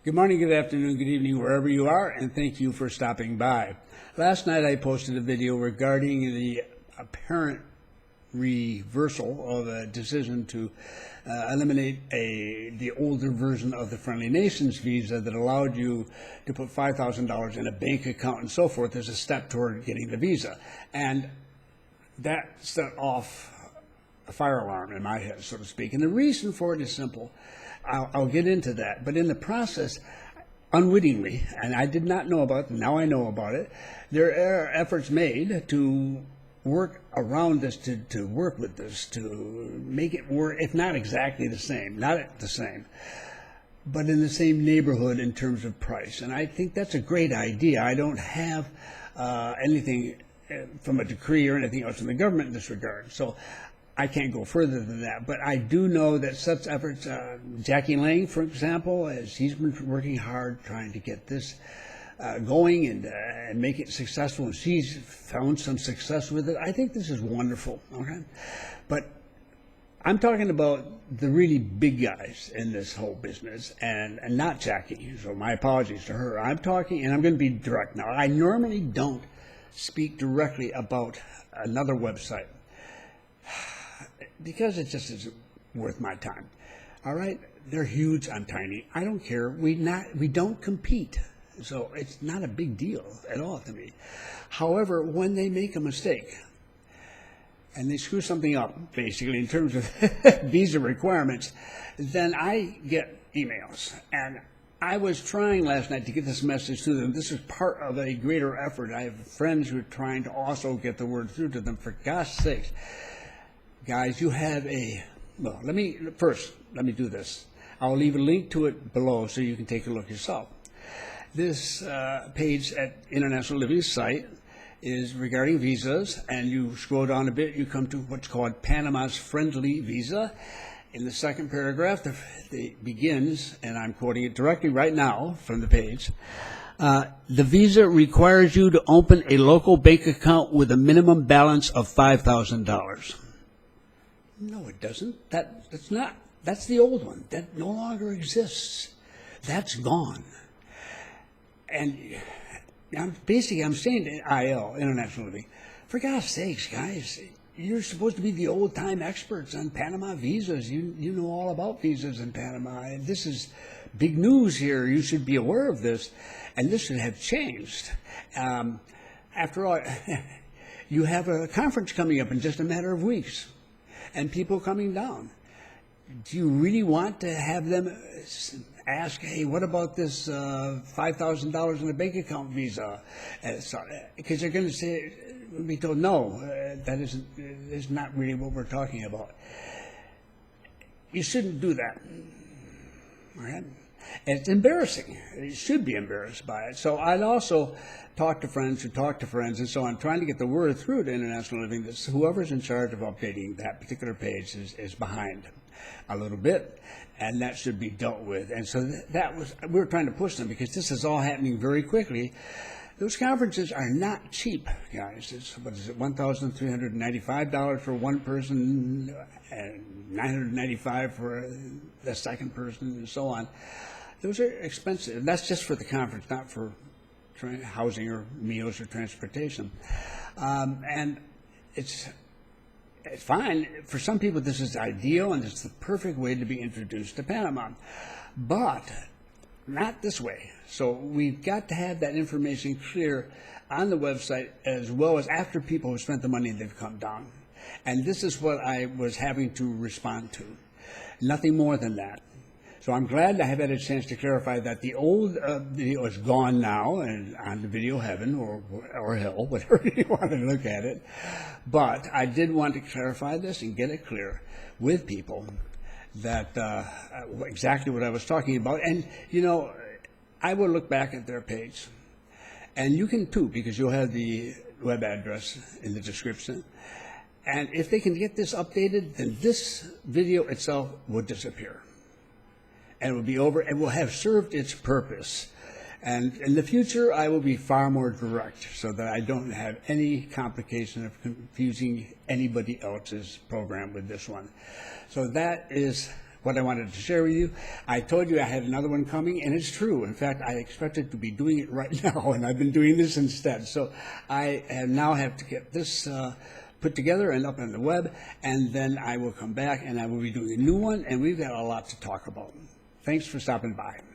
Good morning, good afternoon, good evening, wherever you are, and thank you for stopping by. Last night I posted a video regarding the apparent reversal of a decision to eliminate the older version of the Friendly Nations visa that allowed you to put $5,000 in a bank account and so forth as a step toward getting the visa. And that set off a fire alarm in my head, so to speak. And the reason for it is simple. I'll get into that. But in the process, unwittingly, and I did not know about it, now I know about it, there are efforts made to work around this, to work with this, to make it work, if not exactly the same, not the same, but in the same neighborhood in terms of price. And I think that's a great idea. I don't have anything from a decree or anything else from the government in this regard. So I can't go further than that, but I do know that such efforts, Jackie Lang, for example, she's been working hard trying to get this going and make it successful, and she's found some success with it. I think this is wonderful, okay? But I'm talking about the really big guys in this whole business, and not Jackie, so my apologies to her. I'm talking, and I'm going to be direct now. I normally don't speak directly about another website, because it just isn't worth my time. All right, they're huge. I'm tiny. I don't care. We don't compete, so it's not a big deal at all to me. However, when they make a mistake and they screw something up, basically in terms of visa requirements, then I get emails. And I was trying last night to get this message to them. This is part of a greater effort. I have friends who are trying to also get the word through to them. For gosh sakes. Guys, you have well, let me do this. I'll leave a link to it below so you can take a look yourself. This page at International Living's site is regarding visas, and you scroll down a bit, you come to what's called Panama's Friendly Visa. In the second paragraph, it begins, and I'm quoting it directly right now from the page. The visa requires you to open a local bank account with a minimum balance of $5,000. No, it doesn't. That's the old one. That no longer exists. That's gone. And I'm saying to IL, International Living, for God's sakes, guys, you're supposed to be the old-time experts on Panama visas. You know all about visas in Panama. And this is big news here. You should be aware of this. And this should have changed. After all, you have a conference coming up in just a matter of weeks, and people coming down. Do you really want to have them ask, hey, what about this $5,000 in a bank account visa? Because they're going to say, be told, no, that is not really what we're talking about. You shouldn't do that. All right? And it's embarrassing. You should be embarrassed by it. So I'd also talk to friends who talk to friends and so on, trying to get the word through to International Living that whoever's in charge of updating that particular page is behind a little bit, and that should be dealt with. And so we were trying to push them because this is all happening very quickly. Those conferences are not cheap, guys. It's, $1,395 for one person, and $995 for the second person, and so on. Those are expensive. That's just for the conference, not for housing or meals or transportation. And it's fine. For some people, this is ideal, and it's the perfect way to be introduced to Panama. But not this way. So we've got to have that information clear on the website, as well as after people have spent the money and they've come down. And this is what I was having to respond to. Nothing more than that. So I'm glad I have had a chance to clarify that the old video is gone now, and on the video heaven or hell, whatever you want to look at it. But I did want to clarify this and get it clear with people that exactly what I was talking about. And, you know, I will look back at their page. And you can too, because you'll have the web address in the description. And if they can get this updated, then this video itself will disappear. And it will be over, and will have served its purpose. And in the future, I will be far more direct so that I don't have any complication of confusing anybody else's program with this one. So that is what I wanted to share with you. I told you I had another one coming, and it's true. In fact, I expected to be doing it right now, and I've been doing this instead. So I now have to get this put together and up on the web, and then I will come back and I will be doing a new one, and we've got a lot to talk about. Thanks for stopping by.